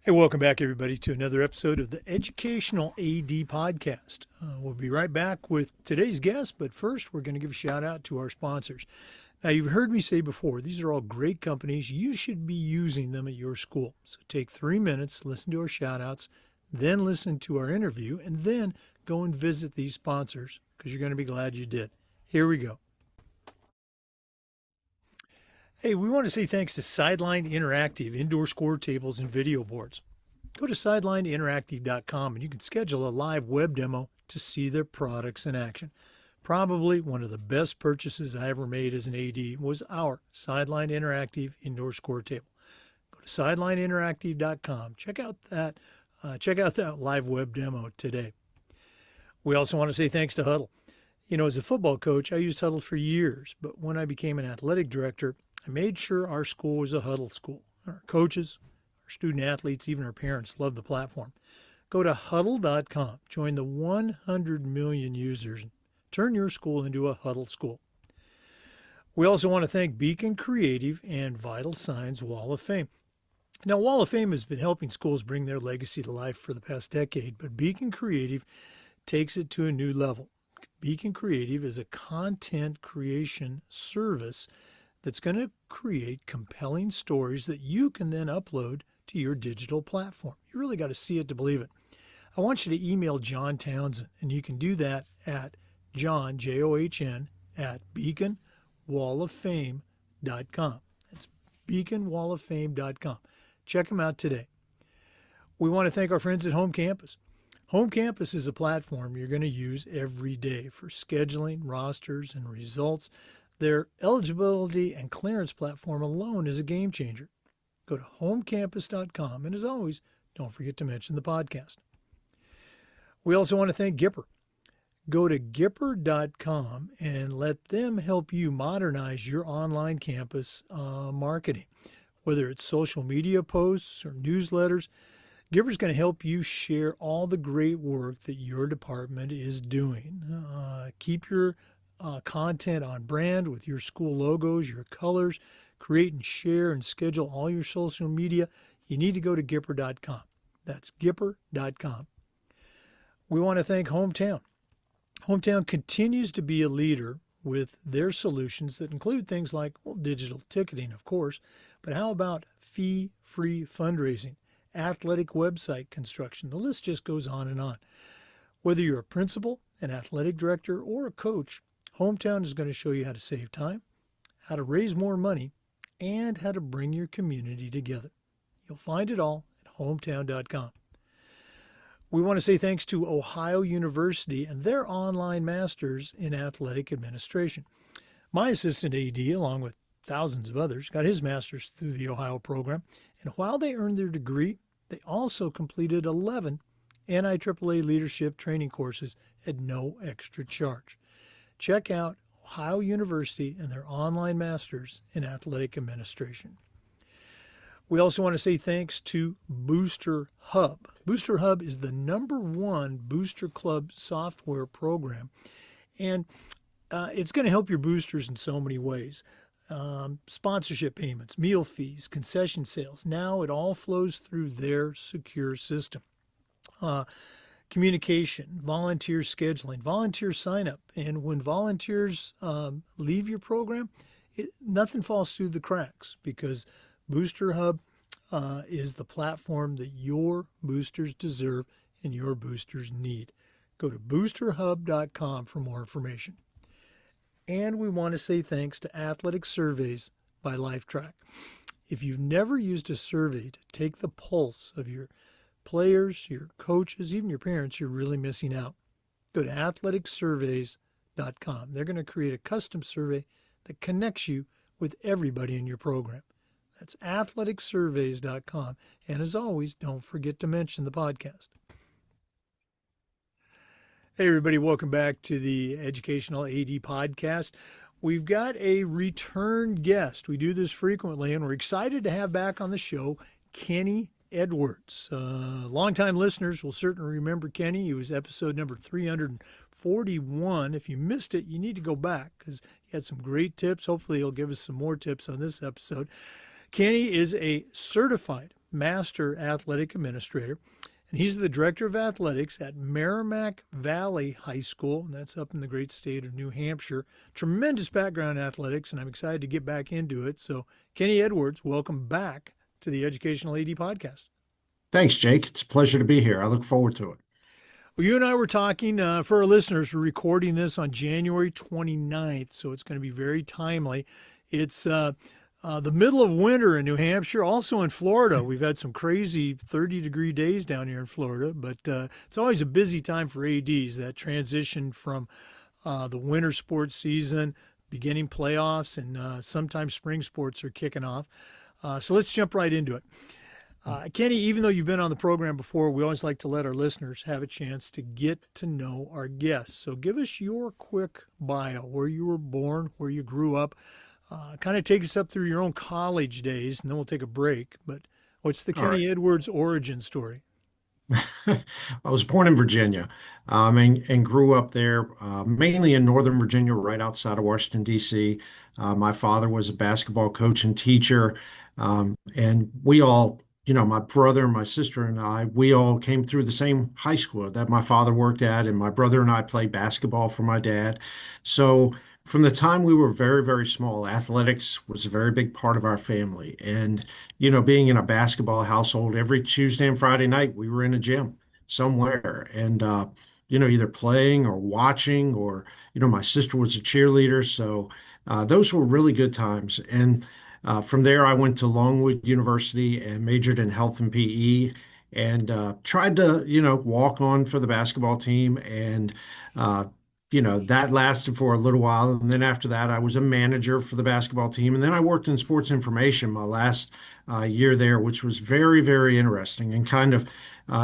Hey, welcome back, everybody, to another episode of the Educational AD Podcast. We'll be right back with today's guest, but first, we're going to give a shout out to our sponsors. Now, you've heard me say before, these are all great companies. You should be using them at your school. So take 3 minutes, listen to our shout outs, then listen to our interview, and then go and visit these sponsors because you're going to be glad you did. Here we go. Hey, we want to say thanks to Sideline Interactive indoor score tables and video boards. Go to sidelineinteractive.com and you can schedule a live web demo to see their products in action. Probably one of the best purchases I ever made as an AD was our Sideline Interactive indoor score table. Go to sidelineinteractive.com. Check out that live web demo today. We also want to say thanks to Huddle. You know, as a football coach, I used Huddle for years, but when I became an athletic director, I made sure our school was a Huddle school. Our coaches, our student athletes, even our parents love the platform. Go to huddle.com, join the 100 million users, and turn your school into a Huddle school. We also want to thank Beacon Creative and Vital Signs Wall of Fame. Now, Wall of Fame has been helping schools bring their legacy to life for the past decade, but Beacon Creative takes it to a new level. Beacon Creative is a content creation service that's going to create compelling stories that you can then upload to your digital platform. You really got to see it to believe it. I want you to email John Townsend, and you can do that at John, John, at beaconwalloffame.com. That's beaconwalloffame.com. Check them out today. We want to thank our friends at Home Campus. Home Campus is a platform you're going to use every day for scheduling, rosters, and results. Their eligibility and clearance platform alone is a game changer. Go to homecampus.com, and as always, don't forget to mention the podcast. We also want to thank Gipper. Go to gipper.com and let them help you modernize your online campus marketing. Whether it's social media posts or newsletters, Gipper's going to help you share all the great work that your department is doing. Keep your content on brand with your school logos, your colors. Create and share and schedule all your social media. You need to go to gipper.com. That's gipper.com. We want to thank Hometown. Hometown continues to be a leader with their solutions that include things like, digital ticketing, of course, but how about fee-free fundraising, athletic website construction? The list just goes on and on. Whether you're a principal, an athletic director, or a coach, Hometown is going to show you how to save time, how to raise more money, and how to bring your community together. You'll find it all at hometown.com. We want to say thanks to Ohio University and their online masters in athletic administration. My assistant AD, along with thousands of others, got his master's through the Ohio program, and while they earned their degree, they also completed 11 NIAAA leadership training courses at no extra charge. Check out Ohio University and their online masters in athletic administration. We also want to say thanks to Booster Hub. Booster Hub is the #1 Booster Club software program, and it's going to help your boosters in so many ways. Sponsorship payments, meal fees, concession sales. Now it all flows through their secure system. Communication, volunteer scheduling, volunteer sign-up. And when volunteers leave your program, nothing falls through the cracks because Booster Hub is the platform that your boosters deserve and your boosters need. Go to boosterhub.com for more information. And we want to say thanks to Athletic Surveys by LifeTrack. If you've never used a survey to take the pulse of your players, your coaches, even your parents, you're really missing out. Go to athleticsurveys.com. They're going to create a custom survey that connects you with everybody in your program. That's athleticsurveys.com. And as always, don't forget to mention the podcast. Hey, everybody, welcome back to the Educational AD Podcast. We've got a return guest. We do this frequently, and we're excited to have back on the show Kenny Edwards. Longtime listeners will certainly remember Kenny. He was episode number 341. If you missed it, you need to go back because he had some great tips. Hopefully he'll give us some more tips on this episode. Kenny is a certified Master Athletic Administrator, and he's the Director of Athletics at Merrimack Valley High School, and that's up in the great state of New Hampshire. Tremendous background in athletics, and I'm excited to get back into it. So, Kenny Edwards, welcome back to the Educational AD Podcast. Thanks, Jake. It's a pleasure to be here. I look forward to it. Well, you and I were talking, for our listeners, we're recording this on January 29th, so it's going to be very timely. It's the middle of winter in New Hampshire, also in Florida. We've had some crazy 30-degree days down here in Florida, but it's always a busy time for ADs, that transition from the winter sports season, beginning playoffs, and sometimes spring sports are kicking off. So let's jump right into it. Kenny, even though you've been on the program before, we always like to let our listeners have a chance to get to know our guests. So give us your quick bio, where you were born, where you grew up. Kind of take us up through your own college days, and then we'll take a break. But what's the Kenny Edwards origin story? I was born in Virginia, and grew up there, mainly in Northern Virginia, right outside of Washington, D.C. My father was a basketball coach and teacher, and we all, my brother, my sister, and I, we all came through the same high school that my father worked at, and my brother and I played basketball for my dad. So from the time we were very, very small, athletics was a very big part of our family. And, being in a basketball household, every Tuesday and Friday night, we were in a gym somewhere and, either playing or watching, or, my sister was a cheerleader. So those were really good times. And from there, I went to Longwood University and majored in health and PE, and tried to, walk on for the basketball team. And, that lasted for a little while. And then after that, I was a manager for the basketball team. And then I worked in sports information my last year there, which was very, very interesting, and kind of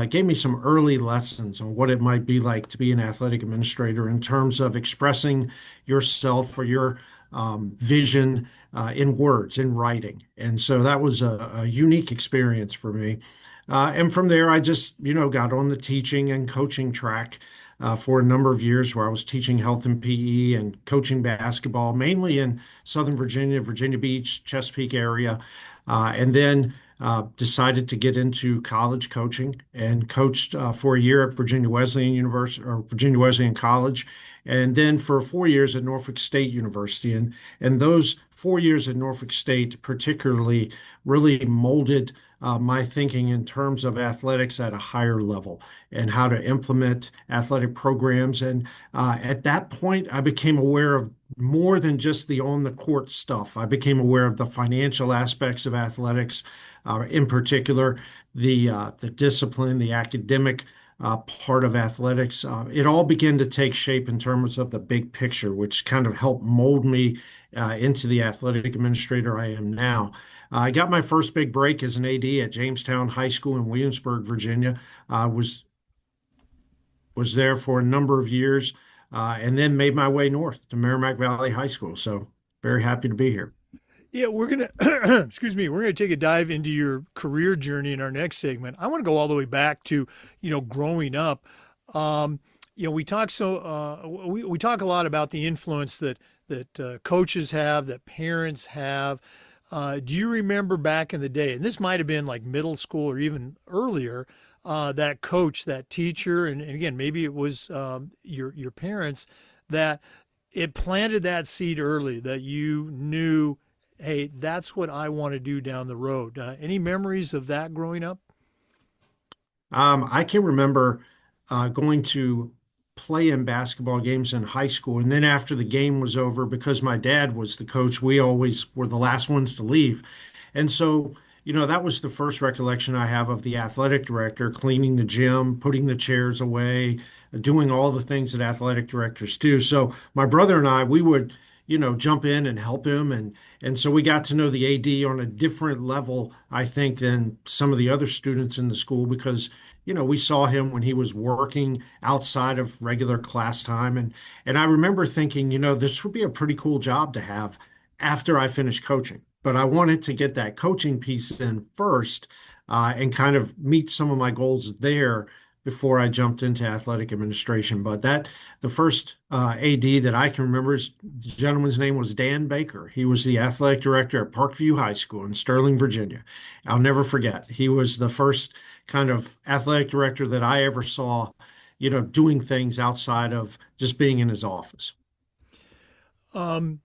gave me some early lessons on what it might be like to be an athletic administrator in terms of expressing yourself or your vision in words, in writing. And so that was a unique experience for me. And from there, I just, got on the teaching and coaching track for a number of years, where I was teaching health and PE and coaching basketball, mainly in Southern Virginia, Virginia Beach, Chesapeake area. And then decided to get into college coaching, and coached for a year at Virginia Wesleyan University, or Virginia Wesleyan College, and then for 4 years at Norfolk State University. And those 4 years at Norfolk State particularly really molded my thinking in terms of athletics at a higher level, and how to implement athletic programs. And at that point, I became aware of more than just the on the court stuff. I became aware of the financial aspects of athletics, in particular, the discipline, the academic part of athletics. It all began to take shape in terms of the big picture, which kind of helped mold me into the athletic administrator I am now. I got my first big break as an AD at Jamestown High School in Williamsburg, Virginia. I was there for a number of years, and then made my way north to Merrimack Valley High School. So very happy to be here. Yeah, we're gonna excuse me. We're gonna take a dive into your career journey in our next segment. I want to go all the way back to growing up. We talk we talk a lot about the influence that coaches have, that parents have. Do you remember back in the day, and this might have been like middle school or even earlier, that coach, that teacher, and again, maybe it was your parents, that it planted that seed early, that you knew, hey, that's what I want to do down the road. Any memories of that growing up? I can remember going to play in basketball games in high school. And then after the game was over, because my dad was the coach, we always were the last ones to leave. And so, that was the first recollection I have of the athletic director cleaning the gym, putting the chairs away, doing all the things that athletic directors do. So my brother and I, we would, jump in and help him. And so we got to know the AD on a different level, I think, than some of the other students in the school, because, we saw him when he was working outside of regular class time. And I remember thinking, this would be a pretty cool job to have after I finished coaching. But I wanted to get that coaching piece in first, and kind of meet some of my goals there before I jumped into athletic administration. But the first AD that I can remember, the gentleman's name was Dan Baker. He was the athletic director at Parkview High School in Sterling, Virginia. I'll never forget. He was the first kind of athletic director that I ever saw, doing things outside of just being in his office. Um,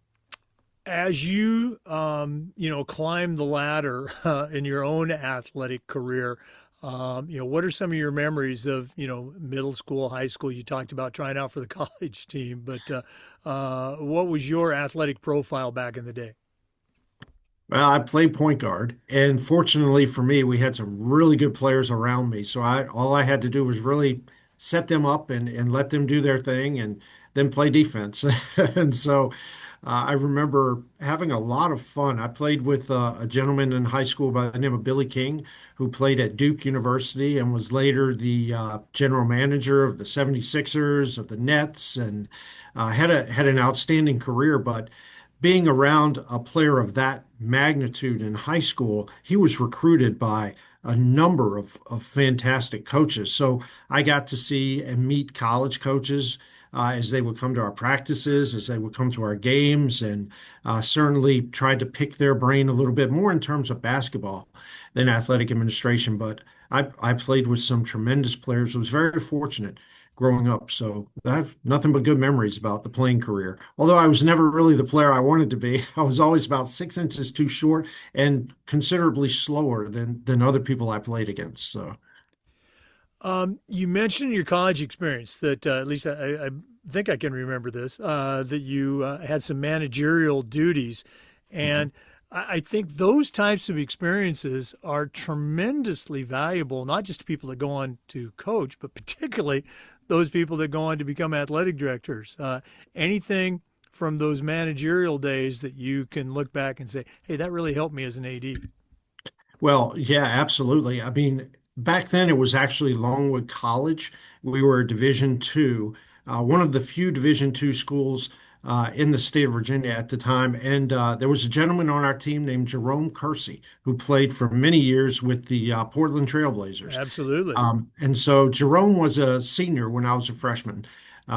as you climb the ladder in your own athletic career, what are some of your memories of middle school, high school? You talked about trying out for the college team, but what was your athletic profile back in the day? Well, I played point guard, and fortunately for me, we had some really good players around me. So I all I had to do was really set them up and let them do their thing, and then play defense. And so I remember having a lot of fun. I played with a gentleman in high school by the name of Billy King, who played at Duke University and was later the general manager of the 76ers, of the Nets, and had an outstanding career. But being around a player of that magnitude in high school, he was recruited by a number of fantastic coaches. So I got to see and meet college coaches as they would come to our practices, as they would come to our games, and certainly tried to pick their brain a little bit more in terms of basketball than athletic administration. But I played with some tremendous players. I was very fortunate growing up. So I have nothing but good memories about the playing career. Although I was never really the player I wanted to be, I was always about 6 inches too short and considerably slower than other people I played against. So You mentioned in your college experience that at least I think I can remember this that you had some managerial duties, mhm. and I think those types of experiences are tremendously valuable, not just to people that go on to coach, but particularly those people that go on to become athletic directors. Anything from those managerial days that you can look back and say, "Hey, that really helped me as an AD." Well, yeah, absolutely. I mean, back then it was actually Longwood College. We were Division two, one of the few Division two schools in the state of Virginia at the time. And there was a gentleman on our team named Jerome Kersey who played for many years with the Portland Trailblazers. Absolutely. And so Jerome was a senior when I was a freshman.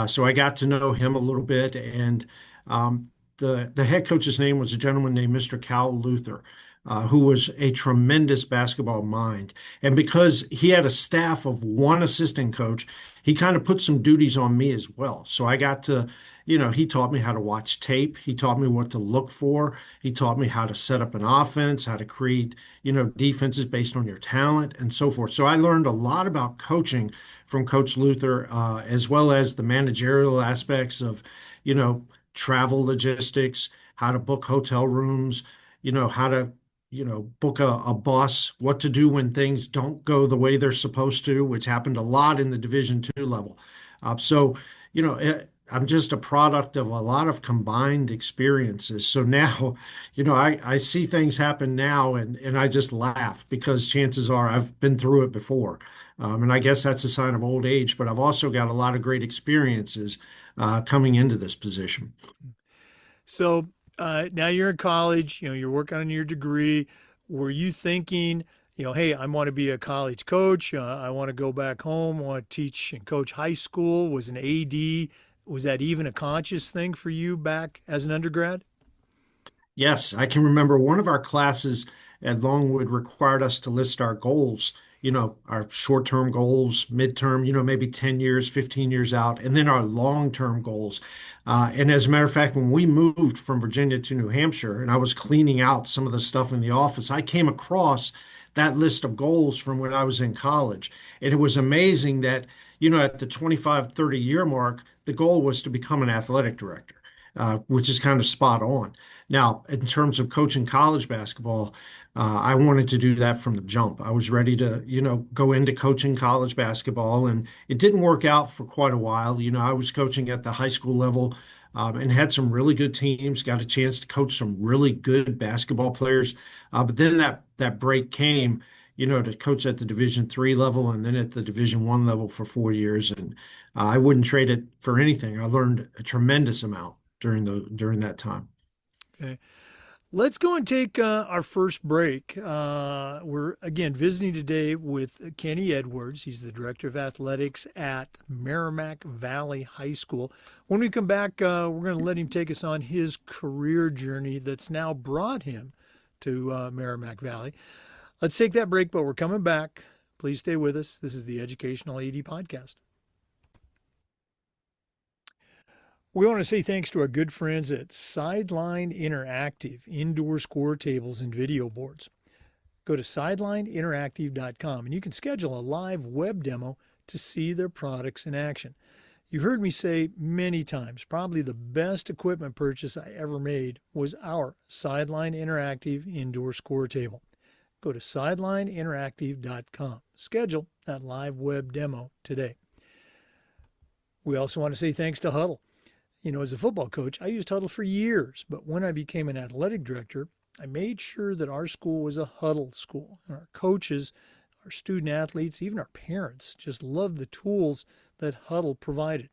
So I got to know him a little bit. And the head coach's name was a gentleman named Mr. Cal Luther, who was a tremendous basketball mind. And because he had a staff of one assistant coach, he kind of put some duties on me as well. So I got to, he taught me how to watch tape. He taught me what to look for. He taught me how to set up an offense, how to create, defenses based on your talent and so forth. So I learned a lot about coaching from Coach Luther, as well as the managerial aspects of, you know, travel logistics, how to book hotel rooms, how to book a bus, what to do when things don't go the way they're supposed to, which happened a lot in the Division two level. So, I'm just a product of a lot of combined experiences. So now, I see things happen now and I just laugh because chances are I've been through it before. And I guess that's a sign of old age, but I've also got a lot of great experiences coming into this position. So now you're in college, you're working on your degree. Were you thinking, hey, I want to be a college coach. I want to go back home, I want to teach and coach high school. Was an AD, was that even a conscious thing for you back as an undergrad? Yes, I can remember one of our classes at Longwood required us to list our goals, our short-term goals, midterm, maybe 10 years, 15 years out, and then our long-term goals. And as a matter of fact, when we moved from Virginia to New Hampshire and I was cleaning out some of the stuff in the office, I came across that list of goals from when I was in college. And it was amazing that, at the 25, 30 year mark, the goal was to become an athletic director, which is kind of spot on. Now, in terms of coaching college basketball, I wanted to do that from the jump. I was ready to, go into coaching college basketball, and it didn't work out for quite a while. I was coaching at the high school level, and had some really good teams, got a chance to coach some really good basketball players. But then that break came, to coach at the Division three level and then at the Division one level for 4 years. And I wouldn't trade it for anything. I learned a tremendous amount during that time. Okay. Let's go and take our first break. We're Again, visiting today with Kenny Edwards. He's the Director of Athletics at Merrimack Valley High School. When we come back, we're going to let him take us on his career journey that's now brought him to Merrimack Valley. Let's take that break, but we're coming back. Please stay with us. This is the Educational AD Podcast. We want to say thanks to our good friends at Sideline Interactive, indoor score tables and video boards. Go to sidelineinteractive.com and you can schedule a live web demo to see their products in action. You've heard me say many times, probably the best equipment purchase I ever made was our Sideline Interactive indoor score table. Go to sidelineinteractive.com. Schedule that live web demo today. We also want to say thanks to Huddle. You know, as a football coach, I used Huddle for years, but when I became an athletic director, I made sure that our school was a Huddle school. And our coaches, our student athletes, even our parents just loved the tools that Huddle provided.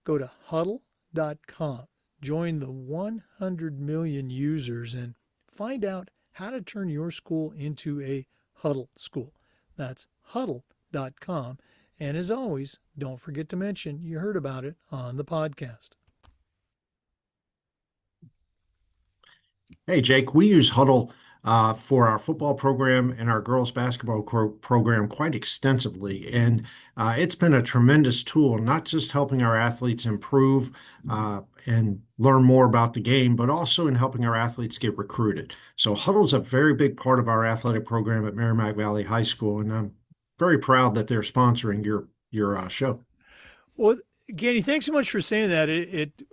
Go to huddle.com, join the 100 million users, and find out how to turn your school into a Huddle school. That's huddle.com. And as always, don't forget to mention you heard about it on the podcast. Hey, Jake, we use Huddle for our football program and our girls basketball program quite extensively. And it's been a tremendous tool, not just helping our athletes improve and learn more about the game, but also in helping our athletes get recruited. So Huddle's a very big part of our athletic program at Merrimack Valley High School, and I'm very proud that they're sponsoring your show. Well, Kenny, thanks so much for saying that.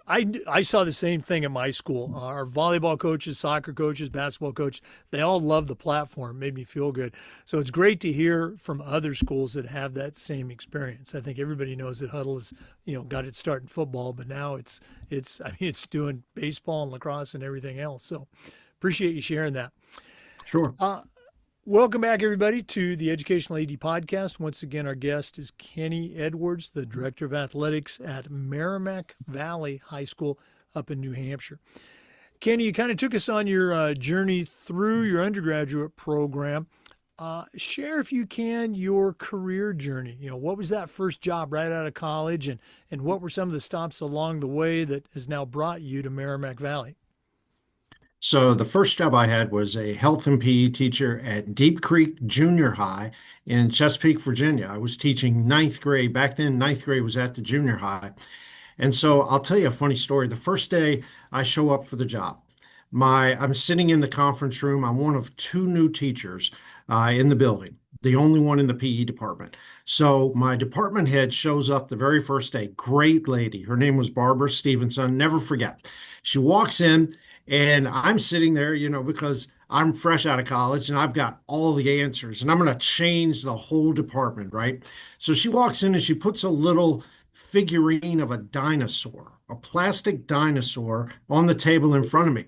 I saw the same thing at my school. Our volleyball coaches, soccer coaches, basketball coaches, they all loved the platform. It made me feel good. So it's great to hear from other schools that have that same experience. I think everybody knows that Huddle has, got its start in football, but now it's doing baseball and lacrosse and everything else. So appreciate you sharing that. Sure. Welcome back, everybody, to the Educational AD Podcast. Once again, our guest is Kenny Edwards, the Director of Athletics at Merrimack Valley High School up in New Hampshire. Kenny, you kind of took us on your journey through your undergraduate program. Share, if you can, your career journey. What was that first job right out of college, and what were some of the stops along the way that has now brought you to Merrimack Valley? So the first job I had was a health and PE teacher at Deep Creek Junior High in Chesapeake, Virginia. I was teaching ninth grade. Back then, ninth grade was at the junior high. And so I'll tell you a funny story. The first day I show up for the job, I'm sitting in the conference room. I'm one of two new teachers in the building, the only one in the PE department. So my department head shows up the very first day. Great lady. Her name was Barbara Stevenson. Never forget. She walks in. And I'm sitting there, because I'm fresh out of college and I've got all the answers and I'm going to change the whole department, right? So she walks in and she puts a little figurine of a dinosaur, a plastic dinosaur on the table in front of me.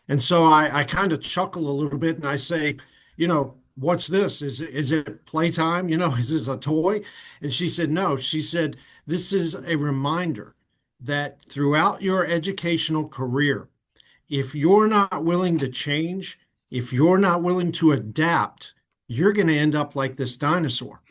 And so I kind of chuckle a little bit and I say, what's this? Is it playtime? Is this a toy? And she said, no. She said, this is a reminder that throughout your educational career, if you're not willing to change, if you're not willing to adapt, you're going to end up like this dinosaur.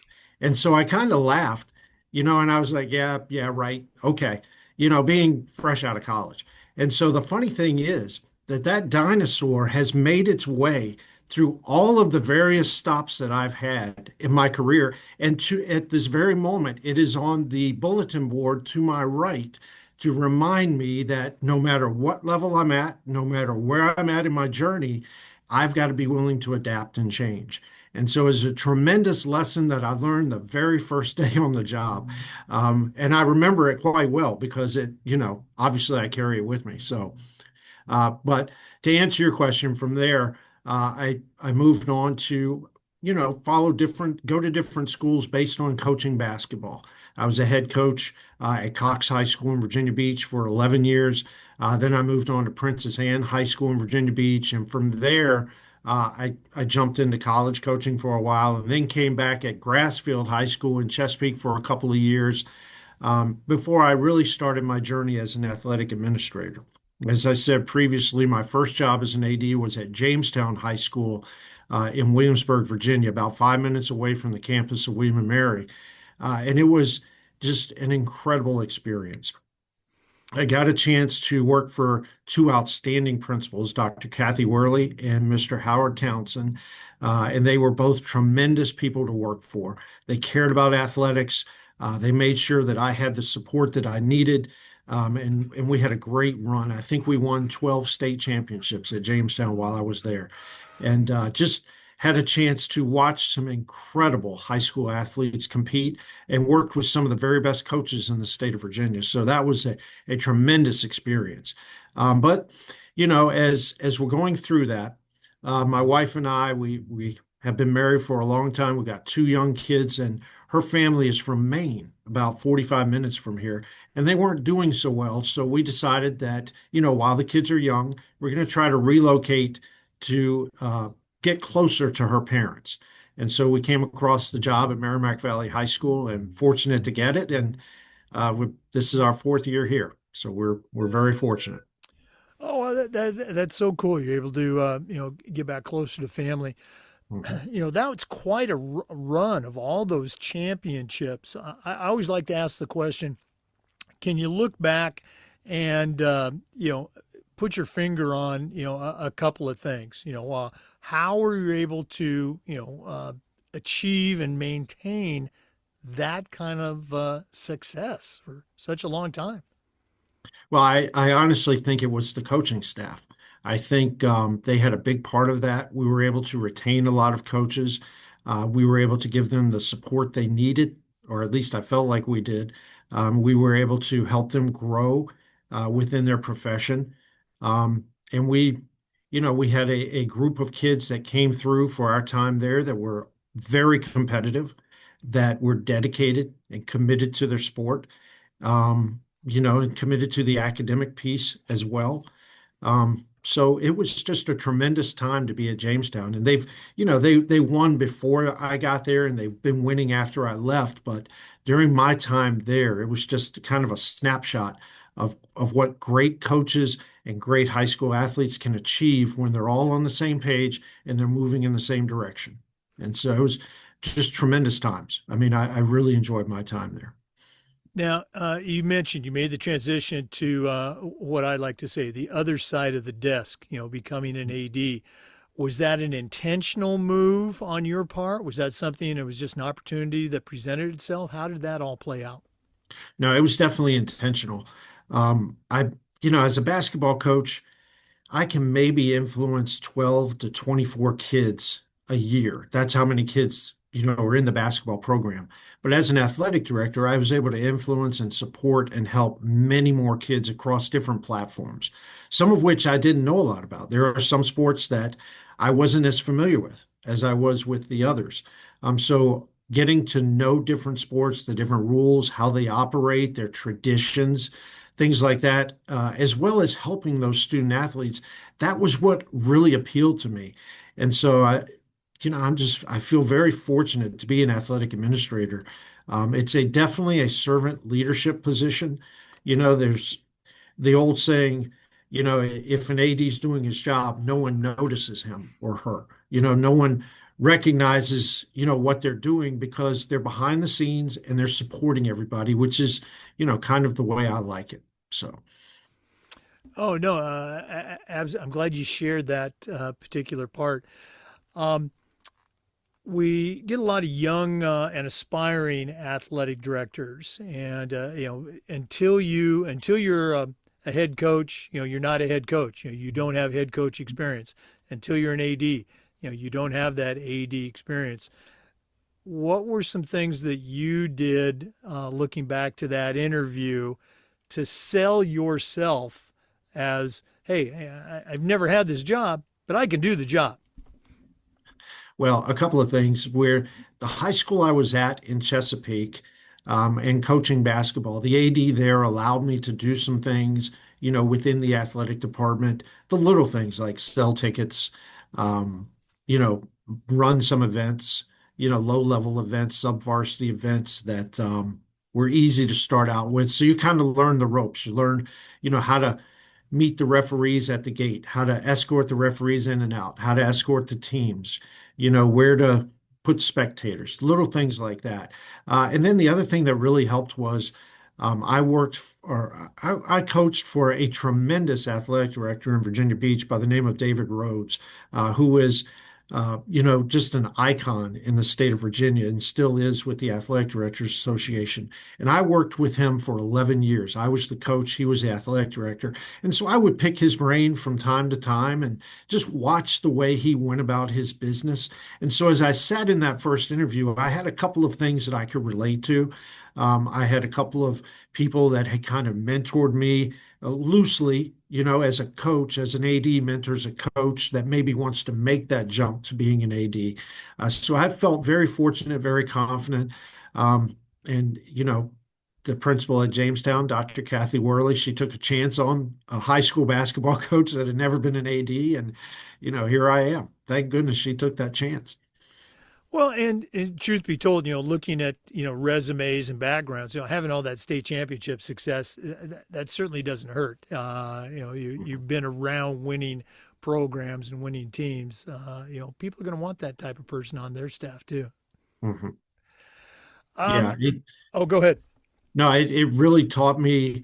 And so I kind of laughed, and I was like, yeah, right. Okay. Being fresh out of college. And so the funny thing is that dinosaur has made its way through all of the various stops that I've had in my career. And at this very moment, it is on the bulletin board to my right to remind me that no matter what level I'm at, no matter where I'm at in my journey, I've got to be willing to adapt and change. And so it's a tremendous lesson that I learned the very first day on the job. And I remember it quite well because obviously I carry it with me. So, but to answer your question from there, I moved on to, go to different schools based on coaching basketball. I was a head coach at Cox High School in Virginia Beach for 11 years. Then I moved on to Princess Anne High School in Virginia Beach. And from there, I jumped into college coaching for a while and then came back at Grassfield High School in Chesapeake for a couple of years before I really started my journey as an athletic administrator. As I said previously, my first job as an AD was at Jamestown High School in Williamsburg, Virginia, about 5 minutes away from the campus of William and Mary. And it was just an incredible experience. I got a chance to work for two outstanding principals, Dr. Kathy Worley and Mr. Howard Townsend, and they were both tremendous people to work for. They cared about athletics. They made sure that I had the support that I needed, and we had a great run. I think we won 12 state championships at Jamestown while I was there, and just had a chance to watch some incredible high school athletes compete and worked with some of the very best coaches in the state of Virginia. So that was a tremendous experience. But as we're going through that, my wife and I, we have been married for a long time. We got two young kids, and her family is from Maine, about 45 minutes from here, and they weren't doing so well. So we decided that, while the kids are young, we're going to try to relocate to get closer to her parents. And so we came across the job at Merrimack Valley High School and fortunate to get it. And this is our fourth year here. So we're very fortunate. Oh, well, that's so cool. You're able to, get back closer to family. Mhm. That was quite a run of all those championships. I always like to ask the question, can you look back and, put your finger on, a couple of things, how were you able to, achieve and maintain that kind of success for such a long time? Well, I honestly think it was the coaching staff. I think they had a big part of that. We were able to retain a lot of coaches. We were able to give them the support they needed, or at least I felt like we did. We were able to help them grow within their profession. And we had a group of kids that came through for our time there that were very competitive, that were dedicated and committed to their sport, and committed to the academic piece as well. So it was just a tremendous time to be at Jamestown. And they won before I got there and they've been winning after I left. But during my time there, it was just kind of a snapshot of what great coaches and great high school athletes can achieve when they're all on the same page and they're moving in the same direction. And so it was just tremendous times. I mean, I really enjoyed my time there. Now, you mentioned you made the transition to what I like to say, the other side of the desk, becoming an AD. Was that an intentional move on your part? Was that something that was just an opportunity that presented itself? How did that all play out? No, it was definitely intentional. As a basketball coach, I can maybe influence 12 to 24 kids a year. That's how many kids, are in the basketball program. But as an athletic director, I was able to influence and support and help many more kids across different platforms, some of which I didn't know a lot about. There are some sports that I wasn't as familiar with as I was with the others. So getting to know different sports, the different rules, how they operate, their traditions, things like that, as well as helping those student athletes, that was what really appealed to me. And so I feel very fortunate to be an athletic administrator. It's definitely a servant leadership position. There's the old saying, if an AD is doing his job, no one notices him or her. No one recognizes, what they're doing because they're behind the scenes and they're supporting everybody, which is, kind of the way I like it. So. Oh, no, I'm glad you shared that particular part. Um, we get a lot of young and aspiring athletic directors, and until you're a head coach, you're not a head coach. You don't have head coach experience. Until you're an AD, you don't have that AD experience. What were some things that you did, looking back to that interview, to sell yourself as, hey, I've never had this job, but I can do the job? Well, a couple of things. Where the high school I was at in Chesapeake, and coaching basketball, the AD there allowed me to do some things, within the athletic department, the little things like sell tickets, um, you know, run some events, low-level events, sub-varsity events that were easy to start out with. So you kind of learn the ropes. You learn, how to meet the referees at the gate, how to escort the referees in and out, how to escort the teams, where to put spectators, little things like that. And then the other thing that really helped was I coached for a tremendous athletic director in Virginia Beach by the name of David Rhodes, who is just an icon in the state of Virginia and still is with the Athletic Directors Association. And I worked with him for 11 years. I was the coach, he was the athletic director. And so I would pick his brain from time to time and just watch the way he went about his business. And so as I sat in that first interview, I had a couple of things that I could relate to. I had a couple of people that had kind of mentored me loosely, as a coach, as an AD mentors a coach that maybe wants to make that jump to being an AD. So I felt very fortunate, very confident. And, the principal at Jamestown, Dr. Kathy Worley, she took a chance on a high school basketball coach that had never been an AD. And, here I am. Thank goodness she took that chance. Well, and truth be told, looking at, resumes and backgrounds, having all that state championship success, that certainly doesn't hurt. You've been around winning programs and winning teams. People are going to want that type of person on their staff too. Mhm. Um, Yeah. oh, go ahead. No, it really taught me,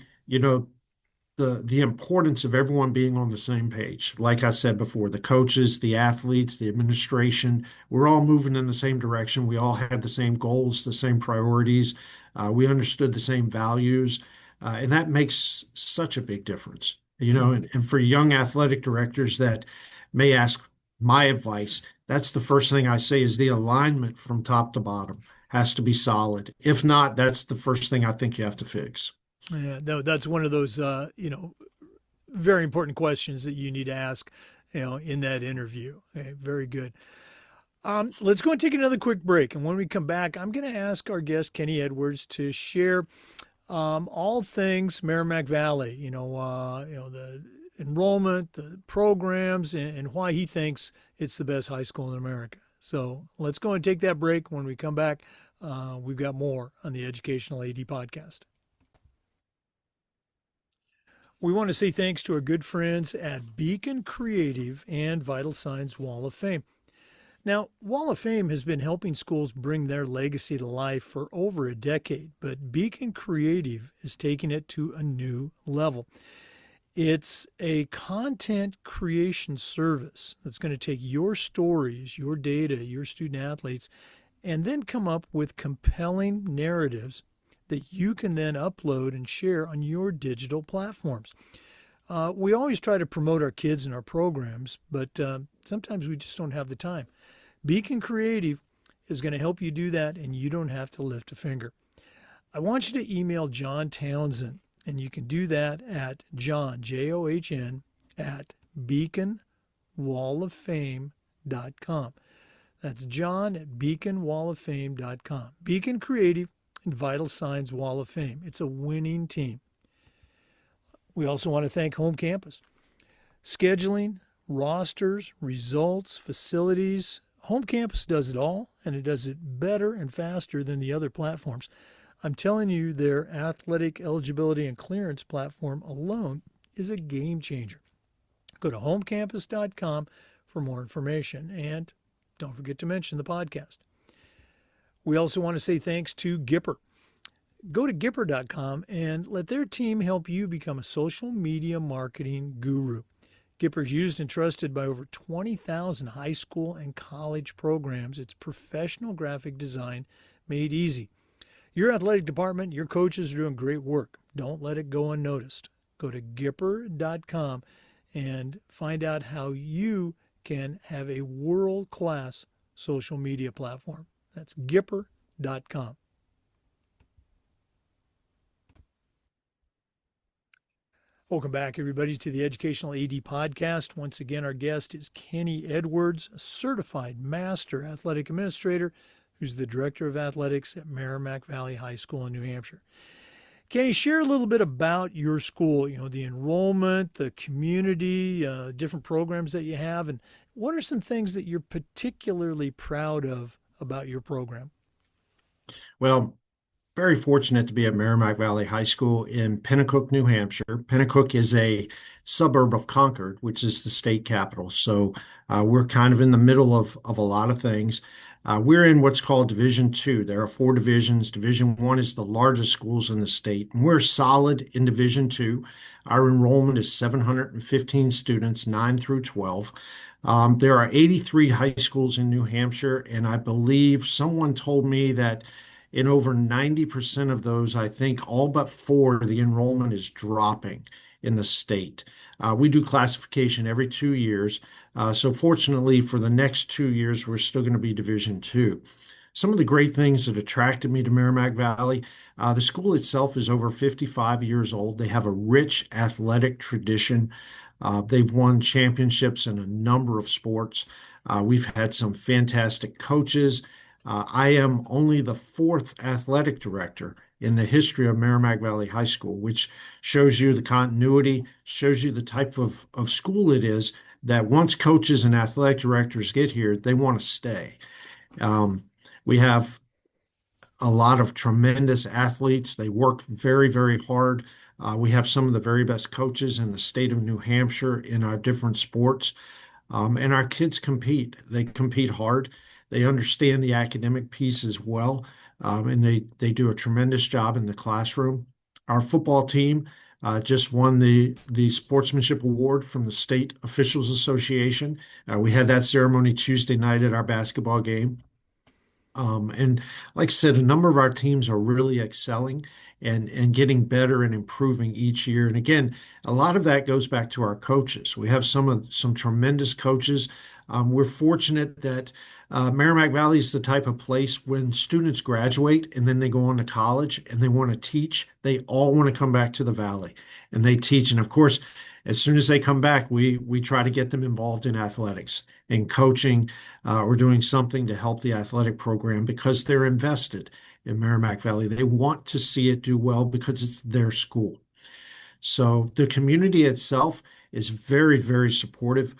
the importance of everyone being on the same page. Like I said before, the coaches, the athletes, the administration, we're all moving in the same direction. We all had the same goals, the same priorities. We understood the same values. And that makes such a big difference. Yeah. And for young athletic directors that may ask my advice, that's the first thing I say is the alignment from top to bottom has to be solid. If not, that's the first thing I think you have to fix. Yeah, no, that's one of those, very important questions that you need to ask, in that interview. Okay, very good. Let's go and take another quick break. And when we come back, I'm going to ask our guest, Kenny Edwards, to share all things Merrimack Valley, the enrollment, the programs, and why he thinks it's the best high school in America. So let's go and take that break. When we come back, we've got more on the Educational AD podcast. We want to say thanks to our good friends at Beacon Creative and Vital Signs Wall of Fame. Now, Wall of Fame has been helping schools bring their legacy to life for over a decade, but Beacon Creative is taking it to a new level. It's a content creation service that's going to take your stories, your data, your student athletes, and then come up with compelling narratives that you can then upload and share on your digital platforms. We always try to promote our kids and our programs, but sometimes we just don't have the time. Beacon Creative is going to help you do that, and you don't have to lift a finger. I want you to email John Townsend, and you can do that at John, John, at beaconwalloffame.com. That's John at beaconwalloffame.com. Beacon Creative and Vital Signs Wall of Fame. It's a winning team. We also want to thank Home Campus. Scheduling, rosters, results, facilities. Home Campus does it all, and it does it better and faster than the other platforms. I'm telling you, their athletic eligibility and clearance platform alone is a game changer. Go to homecampus.com for more information, and don't forget to mention the podcast. We also want to say thanks to Gipper. Go to Gipper.com and let their team help you become a social media marketing guru. Gipper is used and trusted by over 20,000 high school and college programs. It's professional graphic design made easy. Your athletic department, your coaches are doing great work. Don't let it go unnoticed. Go to Gipper.com and find out how you can have a world-class social media platform. That's Gipper.com. Welcome back, everybody, to the Educational AD Podcast. Once again, our guest is Kenny Edwards, a certified master athletic administrator who's the director of athletics at Merrimack Valley High School in New Hampshire. Kenny, share a little bit about your school, the enrollment, the community, different programs that you have, and what are some things that you're particularly proud of about your program? Well, very fortunate to be at Merrimack Valley High School in Pinnacook, New Hampshire. Pinnacook is a suburb of Concord, which is the state capital. So we're kind of in the middle of a lot of things. We're in what's called Division Two. There are four divisions. Division One is the largest schools in the state. And we're solid in Division Two. Our enrollment is 715 students, 9 through 12. There are 83 high schools in New Hampshire, and I believe someone told me that in over 90% of those, I think all but four, the enrollment is dropping in the state. We do classification every 2 years. So fortunately, for the next 2 years, we're still going to be Division Two. Some of the great things that attracted me to Merrimack Valley, the school itself is over 55 years old. They have a rich athletic tradition. They've won championships in a number of sports. We've had some fantastic coaches. I am only the fourth athletic director in the history of Merrimack Valley High School, which shows you the continuity, shows you the type of school it is that once coaches and athletic directors get here, they want to stay. Um, we have a lot of tremendous athletes. They work very, very hard. We have some of the very best coaches in the state of New Hampshire in our different sports. And our kids compete. They compete hard. They understand the academic piece as well. And they do a tremendous job in the classroom. Our football team just won the Sportsmanship Award from the State Officials Association. We had that ceremony Tuesday night at our basketball game. And like I said, a number of our teams are really excelling and getting better and improving each year. And again, a lot of that goes back to our coaches. We have some tremendous coaches. We're fortunate that Merrimack Valley is the type of place when students graduate and then they go on to college and they want to teach, they all want to come back to the Valley and they teach. And of course, as soon as they come back, we try to get them involved in athletics and coaching or doing something to help the athletic program because they're invested in Merrimack Valley. They want to see it do well because it's their school. So the community itself is very, very supportive.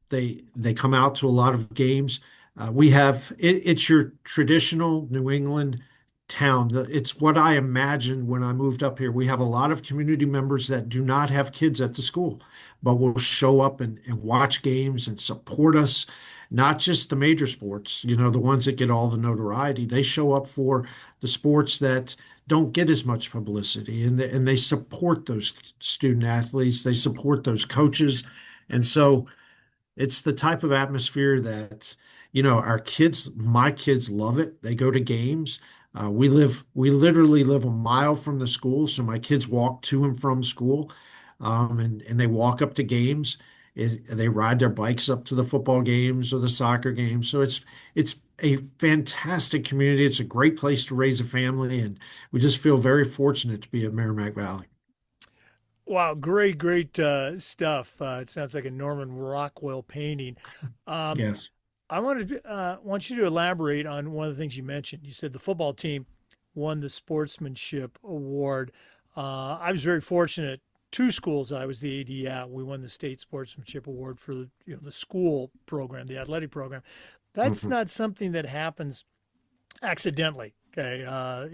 They come out to a lot of games. It's your traditional New England town. It's what I imagined when I moved up here. We have a lot of community members that do not have kids at the school, but will show up and watch games and support us, not just the major sports, the ones that get all the notoriety. They show up for the sports that don't get as much publicity, and they support those student athletes. They support those coaches. And so it's the type of atmosphere that, my kids love it. They go to games. We literally live a mile from the school, so my kids walk to and from school, and they walk up to games. They ride their bikes up to the football games or the soccer games. So it's a fantastic community. It's a great place to raise a family, and we just feel very fortunate to be at Merrimack Valley. Wow, great stuff. It sounds like a Norman Rockwell painting. Um, Yes. want you to elaborate on one of the things you mentioned. You said the football team won the sportsmanship award. I was very fortunate. Two schools I was the AD at. We won the state sportsmanship award for the school program, the athletic program. That's Mhm. not something that happens accidentally. Okay,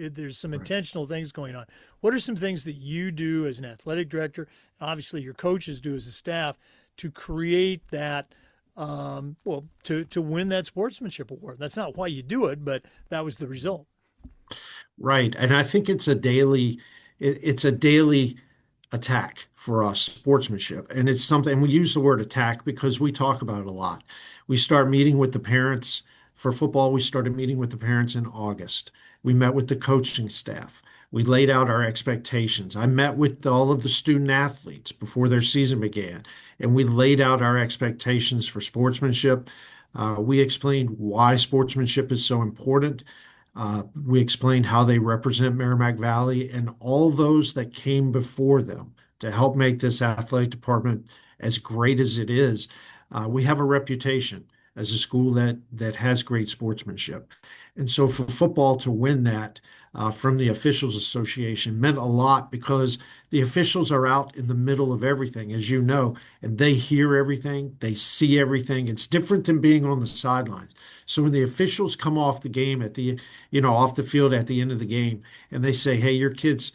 there's some intentional things going on. What are some things that you do as an athletic director? Obviously, your coaches do as a staff to create that. To win that sportsmanship award. That's not why you do it, but that was the result. Right. And I think it's a daily attack for us, sportsmanship. And it's something we use the word attack because we talk about it a lot. We start meeting with the parents for football. We started meeting with the parents in August. We met with the coaching staff. We laid out our expectations. I met with all of the student athletes before their season began, and we laid out our expectations for sportsmanship. We explained why sportsmanship is so important. We explained how they represent Merrimack Valley and all those that came before them to help make this athletic department as great as it is. We have a reputation. as a school that has great sportsmanship. And so for football to win that from the Officials Association meant a lot because the officials are out in the middle of everything, as you know, and they hear everything, they see everything. It's different than being on the sidelines. So when the officials come off the game off the field at the end of the game, and they say, "Hey, your kids,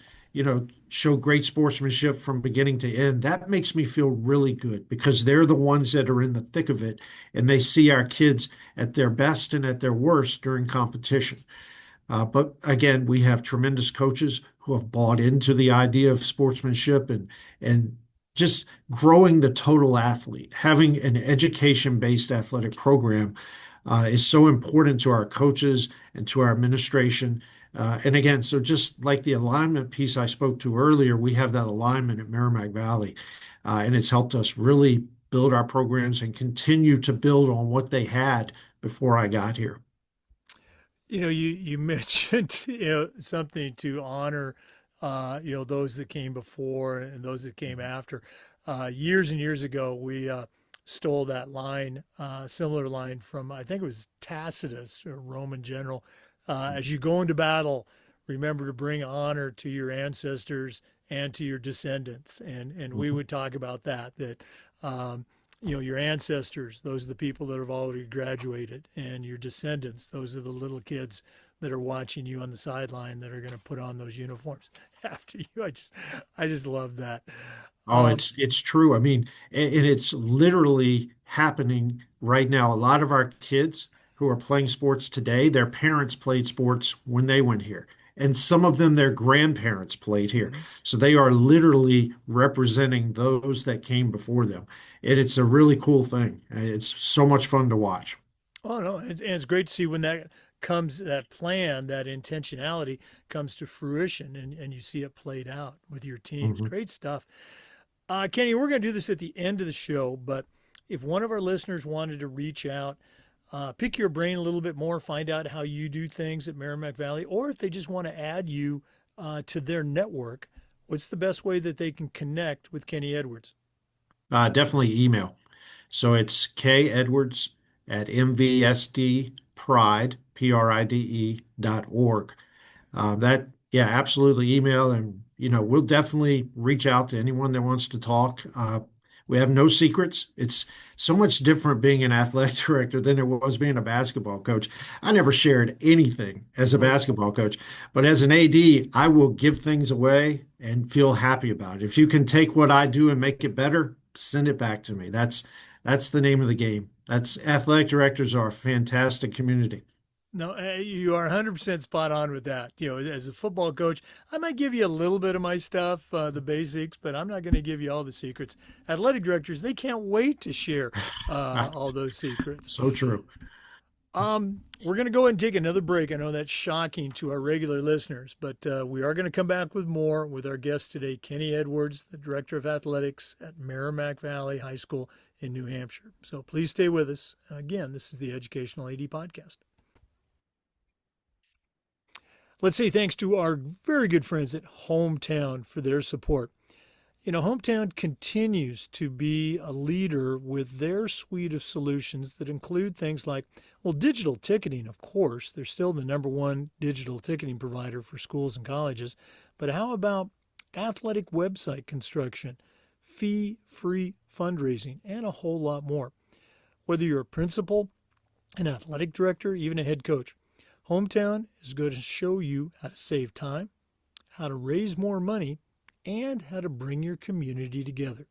show great sportsmanship from beginning to end," that makes me feel really good because they're the ones that are in the thick of it, and they see our kids at their best and at their worst during competition. But again, we have tremendous coaches who have bought into the idea of sportsmanship and just growing the total athlete. Having an education-based athletic program is so important to our coaches and to our administration. And again, so just like the alignment piece I spoke to earlier, we have that alignment at Merrimack Valley, and it's helped us really build our programs and continue to build on what they had before I got here. You mentioned something to honor those that came before and those that came after. Years and years ago, we stole that line, similar line from, I think it was Tacitus, a Roman general. As you go into battle, remember to bring honor to your ancestors and to your descendants. And we would talk about that your ancestors, those are the people that have already graduated, and your descendants, those are the little kids that are watching you on the sideline that are going to put on those uniforms after you. I just love that. Oh, it's true. I mean, and it's literally happening right now. A lot of our kids who are playing sports today, their parents played sports when they went here. And some of them, their grandparents played here. Mhm. So they are literally representing those that came before them. And it's a really cool thing. It's so much fun to watch. Oh no, and it's great to see when that plan, that intentionality comes to fruition, and you see it played out with your teams. Mhm. Great stuff. Kenny, we're going to do this at the end of the show, but if one of our listeners wanted to reach out, pick your brain a little bit more, find out how you do things at Merrimack Valley, or if they just want to add you to their network, what's the best way that they can connect with Kenny Edwards? Definitely email. So it's kedwards at mvsdpride, pride.org. Yeah, absolutely email. And, we'll definitely reach out to anyone that wants to talk. We have no secrets. It's so much different being an athletic director than it was being a basketball coach. I never shared anything as a basketball coach, but as an AD, I will give things away and feel happy about it. If you can take what I do and make it better, send it back to me. That's the name of the game. That's athletic directors are a fantastic community. No, you are 100% spot on with that. As a football coach, I might give you a little bit of my stuff, the basics, but I'm not going to give you all the secrets. Athletic directors, they can't wait to share all those secrets. So true. We're going to go ahead and take another break. I know that's shocking to our regular listeners, but we are going to come back with more with our guest today, Kenny Edwards, the Director of Athletics at Merrimack Valley High School in New Hampshire. So please stay with us. Again, this is the Educational AD Podcast. Let's say thanks to our very good friends at Hometown for their support. Hometown continues to be a leader with their suite of solutions that include things like, digital ticketing, of course. They're still the number one digital ticketing provider for schools and colleges. But how about athletic website construction, fee-free fundraising, and a whole lot more? Whether you're a principal, an athletic director, even a head coach, Hometown is going to show you how to save time, how to raise more money, and how to bring your community together.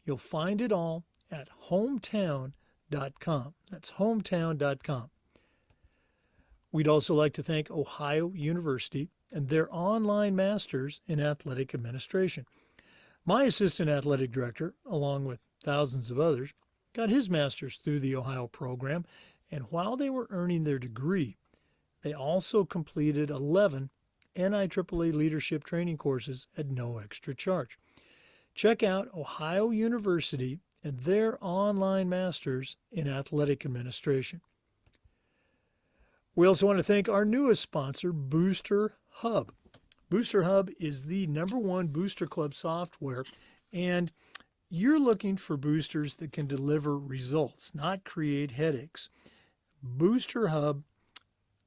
You'll find it all at hometown.com. That's hometown.com. We'd also like to thank Ohio University and their online masters in athletic administration. My assistant athletic director, along with thousands of others, got his master's through the Ohio program, and while they were earning their degree, they also completed 11 NIAAA leadership training courses at no extra charge. Check out Ohio University and their online masters in athletic administration. We also want to thank our newest sponsor, Booster Hub. Booster Hub is the number one Booster Club software, and You're looking for boosters that can deliver results, not create headaches. Booster Hub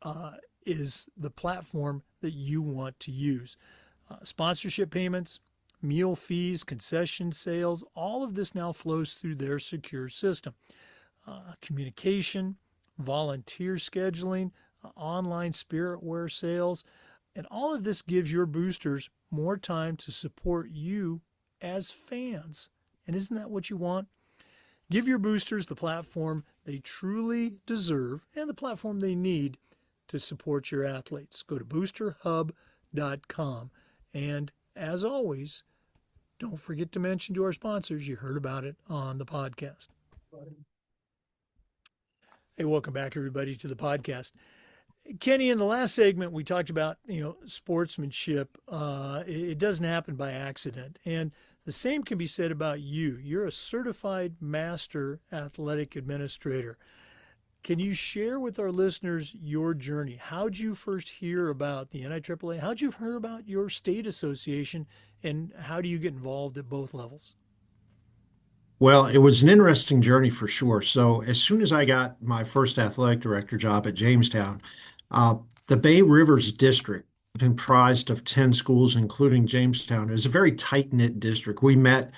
uh, is the platform that you want to use. Sponsorship payments, meal fees, concession sales, all of this now flows through their secure system. Communication, volunteer scheduling, online spiritware sales, and all of this gives your boosters more time to support you as fans. And isn't that what you want? Give your boosters the platform they truly deserve and the platform they need to support your athletes. Go to boosterhub.com. And as always, don't forget to mention to our sponsors you heard about it on the podcast. Hey, welcome back, everybody, to the podcast. Kenny, in the last segment, we talked about, sportsmanship. It doesn't happen by accident. And the same can be said about you. You're a certified master athletic administrator. Can you share with our listeners your journey? How'd you first hear about the NIAAA? How'd you hear about your state association? And how do you get involved at both levels? Well, it was an interesting journey for sure. So, as soon as I got my first athletic director job at Jamestown, uh, the Bay Rivers district, comprised of 10 schools, including Jamestown, is a very tight-knit district. We met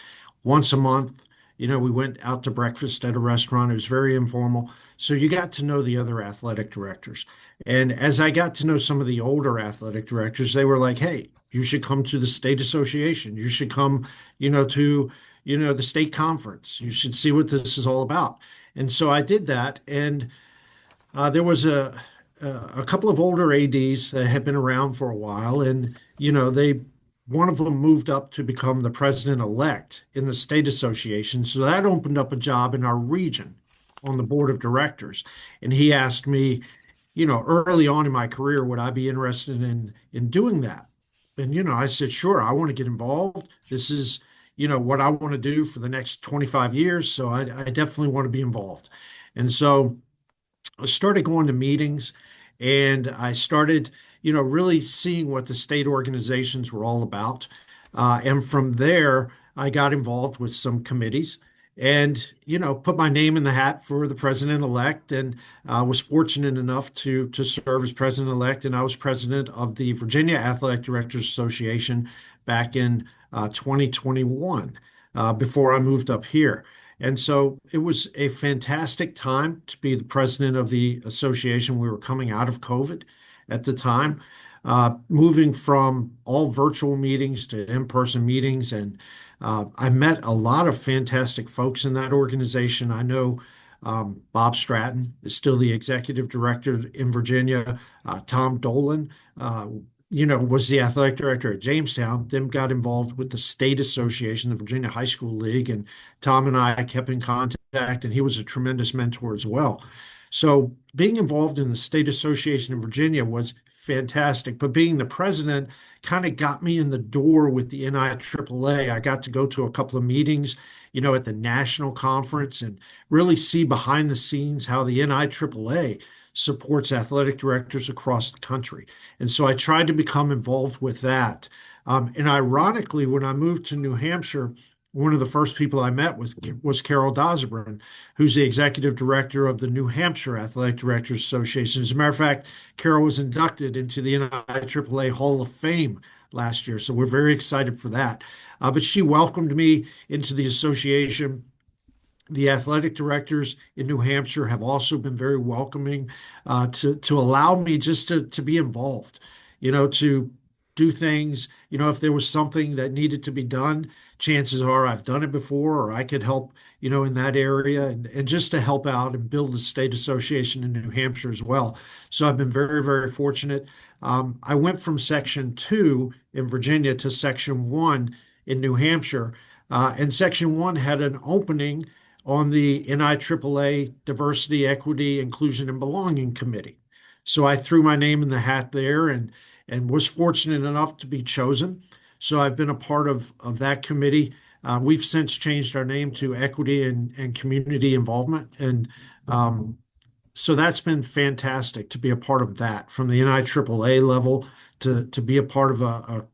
once a month. We went out to breakfast at a restaurant. It was very informal. So, you got to know the other athletic directors. And as I got to know some of the older athletic directors, they were like, hey, you should come to the state association. You should come, to the state conference. You should see what this is all about. And so I did that. And there was a couple of older ADs that had been around for a while. And, one of them moved up to become the president-elect in the state association. So that opened up a job in our region on the board of directors. And he asked me, early on in my career, would I be interested in doing that? And, I said, sure, I want to get involved. This is, what I want to do for the next 25 years. So I definitely want to be involved. And so I started going to meetings and I started, really seeing what the state organizations were all about. And from there, I got involved with some committees and, put my name in the hat for the president-elect and was fortunate enough to serve as president-elect. And I was president of the Virginia Athletic Directors Association back in 2021 before I moved up here. And so it was a fantastic time to be the president of the association. We were coming out of COVID at the time, moving from all virtual meetings to in-person meetings. And I met a lot of fantastic folks in that organization. I know Bob Stratton is still the executive director in Virginia. Tom Dolan, was the athletic director at Jamestown, then got involved with the state association, the Virginia High School League, and Tom and I kept in contact, and he was a tremendous mentor as well. So being involved in the state association in Virginia was fantastic, but being the president kind of got me in the door with the NIAAA. I got to go to a couple of meetings, at the national conference and really see behind the scenes how the NIAAA supports athletic directors across the country. And so I tried to become involved with that. And ironically, when I moved to New Hampshire, one of the first people I met was Carol Dosbrin, who's the executive director of the New Hampshire Athletic Directors Association. As a matter of fact, Carol was inducted into the NIAAA Hall of Fame last year. So we're very excited for that. But she welcomed me into the association. The athletic directors in New Hampshire have also been very welcoming to allow me just to be involved, to do things. If there was something that needed to be done, chances are I've done it before or I could help, in that area and just to help out and build a state association in New Hampshire as well. So I've been very, very fortunate. I went from Section 2 in Virginia to Section 1 in New Hampshire. And Section 1 had an opening on the NIAAA Diversity, Equity, Inclusion, and Belonging Committee. So I threw my name in the hat there and was fortunate enough to be chosen. So I've been a part of that committee. We've since changed our name to Equity and Community Involvement. And so that's been fantastic to be a part of that from the NIAAA level to be a part of a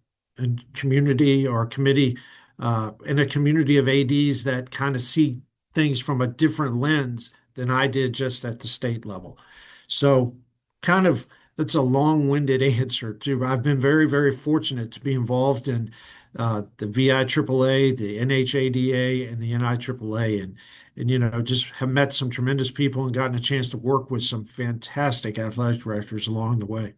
community or a committee in a community of ADs that kind of see things from a different lens than I did just at the state level. So, kind of, that's a long-winded answer to. I've been very, very fortunate to be involved in the VIAAA, the NHADA, and the NIAAA, and just have met some tremendous people and gotten a chance to work with some fantastic athletic directors along the way.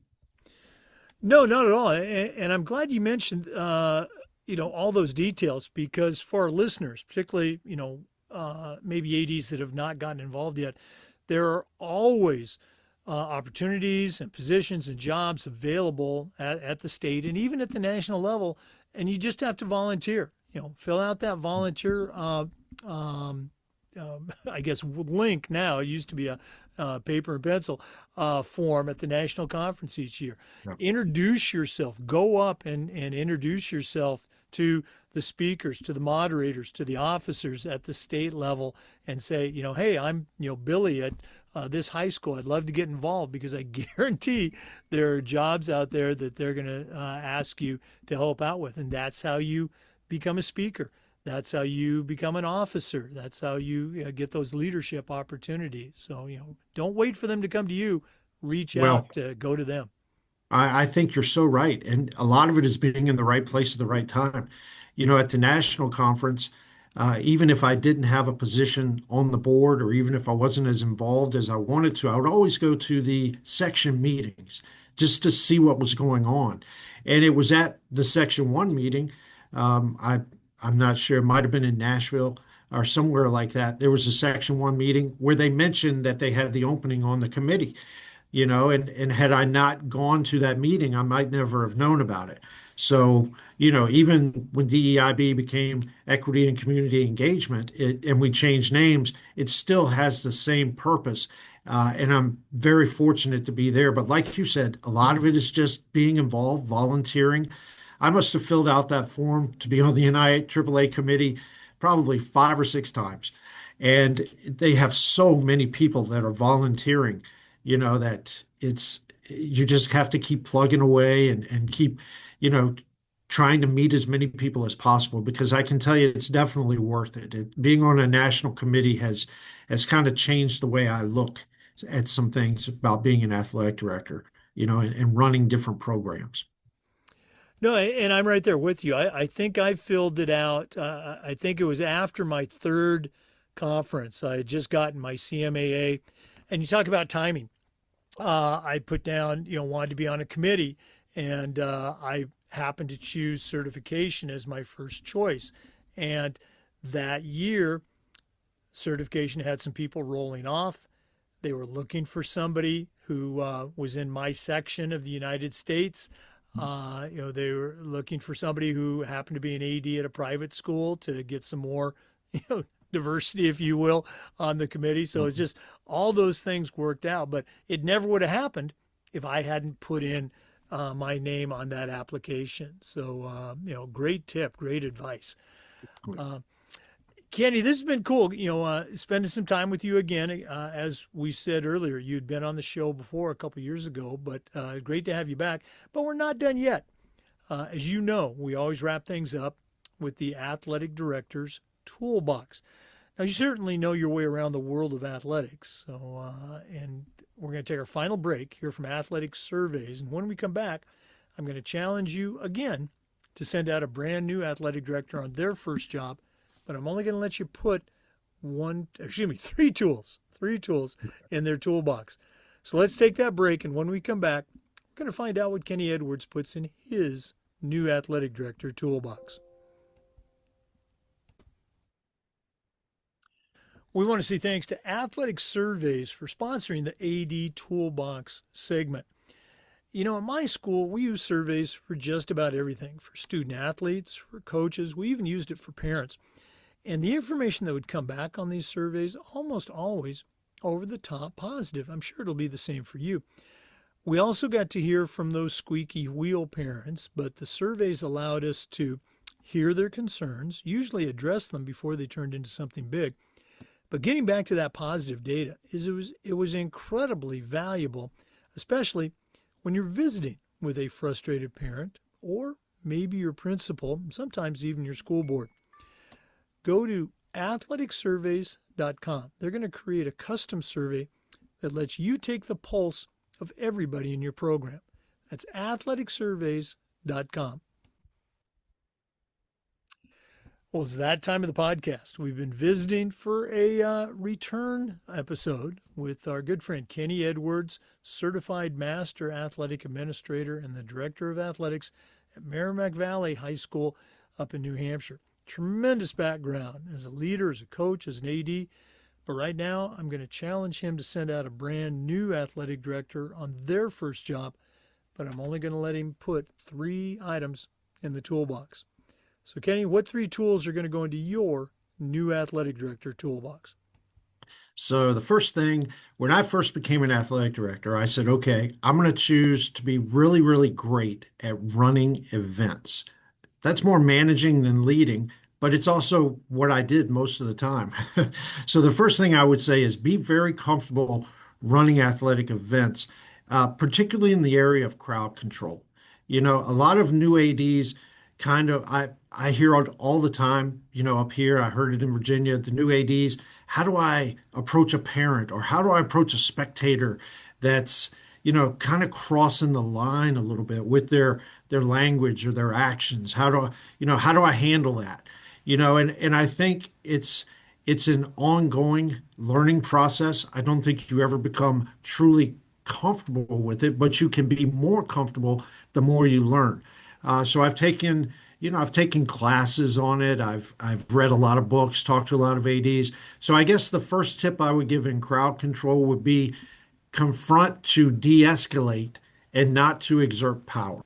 No, not at all. And I'm glad you mentioned, all those details because for our listeners, particularly, maybe ADs that have not gotten involved yet, there are always opportunities and positions and jobs available at the state and even at the national level. And you just have to volunteer, fill out that volunteer, I guess, link now. It used to be a paper and pencil form at the national conference each year. Yeah. Introduce yourself. Go up and introduce yourself to the speakers, to the moderators, to the officers at the state level and say, hey, I'm, Billy at this high school. I'd love to get involved because I guarantee there are jobs out there that they're going to ask you to help out with. And that's how you become a speaker. That's how you become an officer. That's how you get those leadership opportunities. So, don't wait for them to come to you. Reach Well, out, go to them. I think you're so right. And a lot of it is being in the right place at the right time. At the national conference, even if I didn't have a position on the board or even if I wasn't as involved as I wanted to, I would always go to the section meetings just to see what was going on. And it was at the section one meeting. I'm not sure, it might have been in Nashville or somewhere like that. There was a section one meeting where they mentioned that they had the opening on the committee, and had I not gone to that meeting, I might never have known about it. So, even when DEIB became Equity and Community Engagement, and we changed names, it still has the same purpose. And I'm very fortunate to be there. But like you said, a lot of it is just being involved, volunteering. I must have filled out that form to be on the NIAAA committee probably 5 or 6 times. And they have so many people that are volunteering, that you just have to keep plugging away and keep, you know, trying to meet as many people as possible because I can tell you it's definitely worth it. Being on a national committee has kind of changed the way I look at some things about being an athletic director, and running different programs. No, and I'm right there with you. I think I filled it out. I think it was after my third conference. I had just gotten my CMAA. And you talk about timing. I put down, wanted to be on a committee, and I happened to choose certification as my first choice. And that year, certification had some people rolling off. They were looking for somebody who was in my section of the United States. They were looking for somebody who happened to be an AD at a private school to get some more, diversity, if you will, on the committee. So it's just all those things worked out, but it never would have happened if I hadn't put in my name on that application. So, great tip, great advice. Kenny, this has been cool, spending some time with you again. As we said earlier, you'd been on the show before a couple years ago, but great to have you back. But we're not done yet. As you know, we always wrap things up with the Athletic Director's Toolbox. Now, you certainly know your way around the world of athletics. So, and we're going to take our final break here from Athletic Surveys. And when we come back, I'm going to challenge you again to send out a brand new athletic director on their first job. But I'm only going to let you put three tools in their toolbox. So let's take that break. And when we come back, we're going to find out what Kenny Edwards puts in his new athletic director toolbox. We want to say thanks to Athletic Surveys for sponsoring the AD Toolbox segment. At my school, we use surveys for just about everything, for student athletes, for coaches. We even used it for parents. And the information that would come back on these surveys, almost always over the top positive. I'm sure it'll be the same for you. We also got to hear from those squeaky wheel parents, but the surveys allowed us to hear their concerns, usually address them before they turned into something big. But getting back to that positive data, it was incredibly valuable, especially when you're visiting with a frustrated parent or maybe your principal, sometimes even your school board. Go to athleticsurveys.com. They're going to create a custom survey that lets you take the pulse of everybody in your program. That's athleticsurveys.com. Well, it's that time of the podcast. We've been visiting for a return episode with our good friend Kenny Edwards, Certified Master Athletic Administrator and the Director of Athletics at Merrimack Valley High School up in New Hampshire. Tremendous background as a leader, as a coach, as an AD. But right now, I'm going to challenge him to send out a brand new athletic director on their first job, but I'm only going to let him put 3 items in the toolbox. So, Kenny, what 3 tools are going to go into your new athletic director toolbox? So the first thing, when I first became an athletic director, I said, okay, I'm going to choose to be really, really great at running events. That's more managing than leading, but it's also what I did most of the time. So the first thing I would say is be very comfortable running athletic events, particularly in the area of crowd control. You know, a lot of new ADs I hear it all the time, you know, up here, I heard it in Virginia, the new ADs, how do I approach a parent or how do I approach a spectator that's, you know, kind of crossing the line a little bit with their language or their actions? How do I handle that? You know, and I think it's an ongoing learning process. I don't think you ever become truly comfortable with it, but you can be more comfortable the more you learn. So I've taken classes on it. I've read a lot of books, talked to a lot of ADs. So I guess the first tip I would give in crowd control would be confront to de-escalate and not to exert power.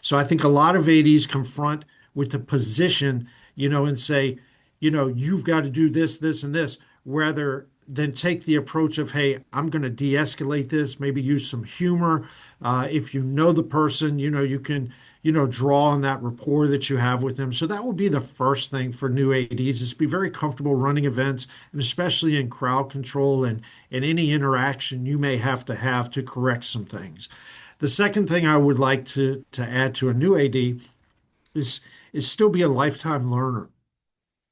So I think a lot of ADs confront with the position, you know, and say, you know, you've got to do this, this, and this, rather than take the approach of, hey, I'm going to de-escalate this, maybe use some humor. If you know the person, you know, you can, you know, draw on that rapport that you have with them. So that would be the first thing for new ADs is be very comfortable running events, and especially in crowd control and any interaction you may have to correct some things. The second thing I would like to add to a new AD is still be a lifetime learner.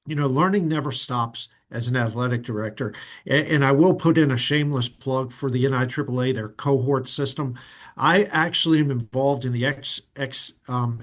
You know, learning never stops as an athletic director. And I will put in a shameless plug for the NIAAA, their cohort system. I actually am involved in the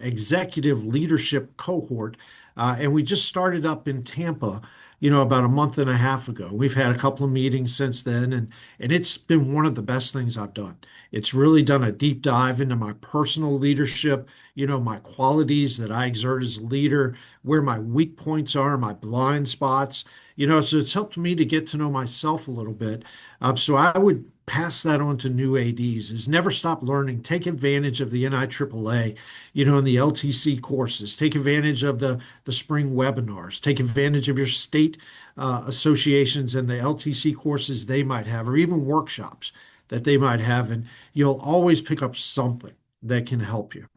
executive leadership cohort, and we just started up in Tampa, you know, about a month and a half ago. We've had a couple of meetings since then, and it's been one of the best things I've done. It's really done a deep dive into my personal leadership, you know, my qualities that I exert as a leader, where my weak points are, my blind spots, you know, so it's helped me to get to know myself a little bit. So I would pass that on to new ADs is never stop learning. Take advantage of the NIAAA, you know, and the LTC courses. Take advantage of the spring webinars. Take advantage of your state associations and the LTC courses they might have, or even workshops that they might have. And you'll always pick up something that can help you.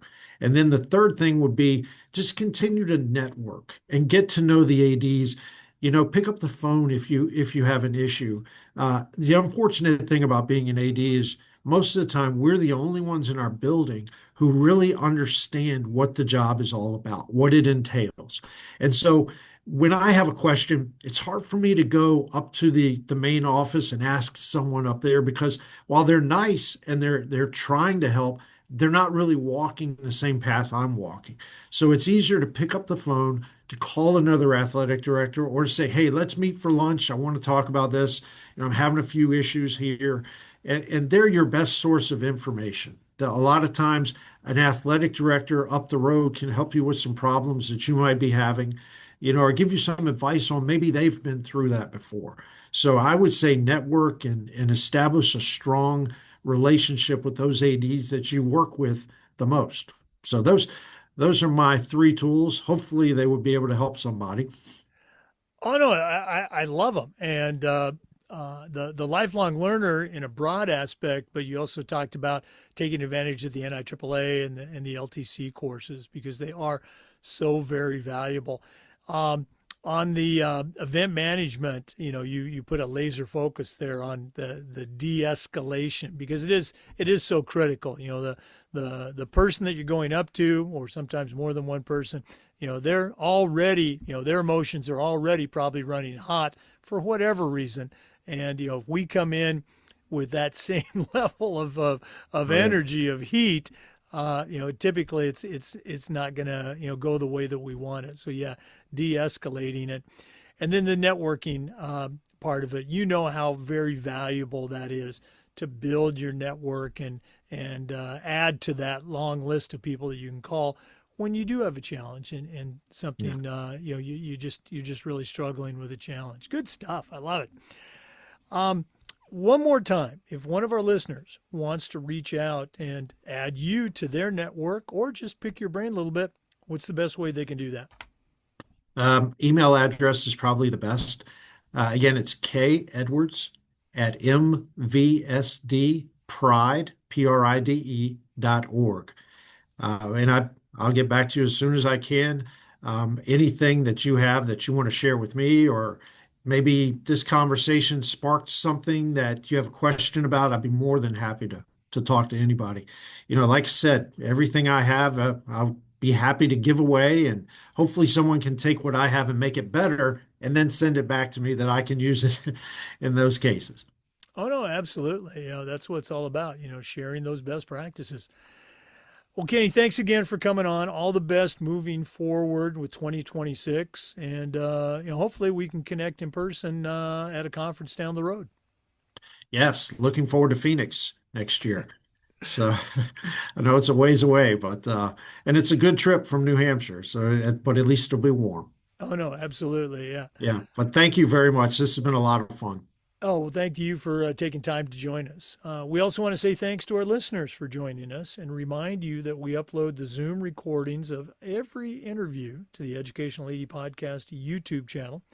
And then the third thing would be just continue to network and get to know the ADs. You know, pick up the phone if you have an issue. The unfortunate thing about being an AD is most of the time we're the only ones in our building who really understand what the job is all about, what it entails. And so when I have a question, it's hard for me to go up to the main office and ask someone up there because while they're nice and they're trying to help, they're not really walking the same path I'm walking. So it's easier to pick up the phone, to call another athletic director, or to say, hey, let's meet for lunch. I want to talk about this. You know, I'm having a few issues here. And they're your best source of information. A lot of times, an athletic director up the road can help you with some problems that you might be having, you know, or give you some advice on maybe they've been through that before. So I would say network and establish a strong relationship with those ADs that you work with the most. So those are my 3 tools. Hopefully they would be able to help somebody. Oh no, I love them, and the lifelong learner in a broad aspect. But you also talked about taking advantage of the NIAAA and the LTC courses because they are so very valuable. On the event management, you put a laser focus there on the de-escalation, because it is so critical. The person that you're going up to, or sometimes more than one person, they're already, their emotions are already probably running hot for whatever reason. And if we come in with that same level of Right. energy, of heat, typically it's not gonna go the way that we want it. So yeah, de-escalating it, and then the networking part of it. How very valuable that is to build your network and add to that long list of people that you can call when you do have a challenge and Yeah. something you're just really struggling with a challenge. Good stuff. I love it. Um, One more time, if one of our listeners wants to reach out and add you to their network or just pick your brain a little bit, what's the best way they can do that? Email address is probably the best. Again, it's K Edwards at mvsdpride, pride.org. I'll get back to you as soon as I can. Anything that you have that you want to share with me, or maybe this conversation sparked something that you have a question about, I'd be more than happy to talk to anybody. Like I said, everything I have, I'll be happy to give away, and hopefully someone can take what I have and make it better, and then send it back to me that I can use it in those cases. Oh, no, absolutely. That's what it's all about, sharing those best practices. Well, Kenny, thanks again for coming on. All the best moving forward with 2026. And, hopefully we can connect in person at a conference down the road. Yes, looking forward to Phoenix next year. So I know it's a ways away, but and it's a good trip from New Hampshire. But at least it'll be warm. Oh, no, absolutely. Yeah. Yeah. But thank you very much. This has been a lot of fun. Oh, well, thank you for taking time to join us. We also want to say thanks to our listeners for joining us and remind you that we upload the Zoom recordings of every interview to the Educational AD Podcast YouTube channel.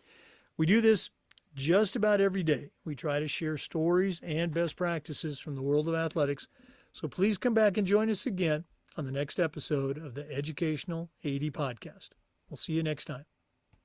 We do this just about every day. We try to share stories and best practices from the world of athletics. So please come back and join us again on the next episode of the Educational AD Podcast. We'll see you next time.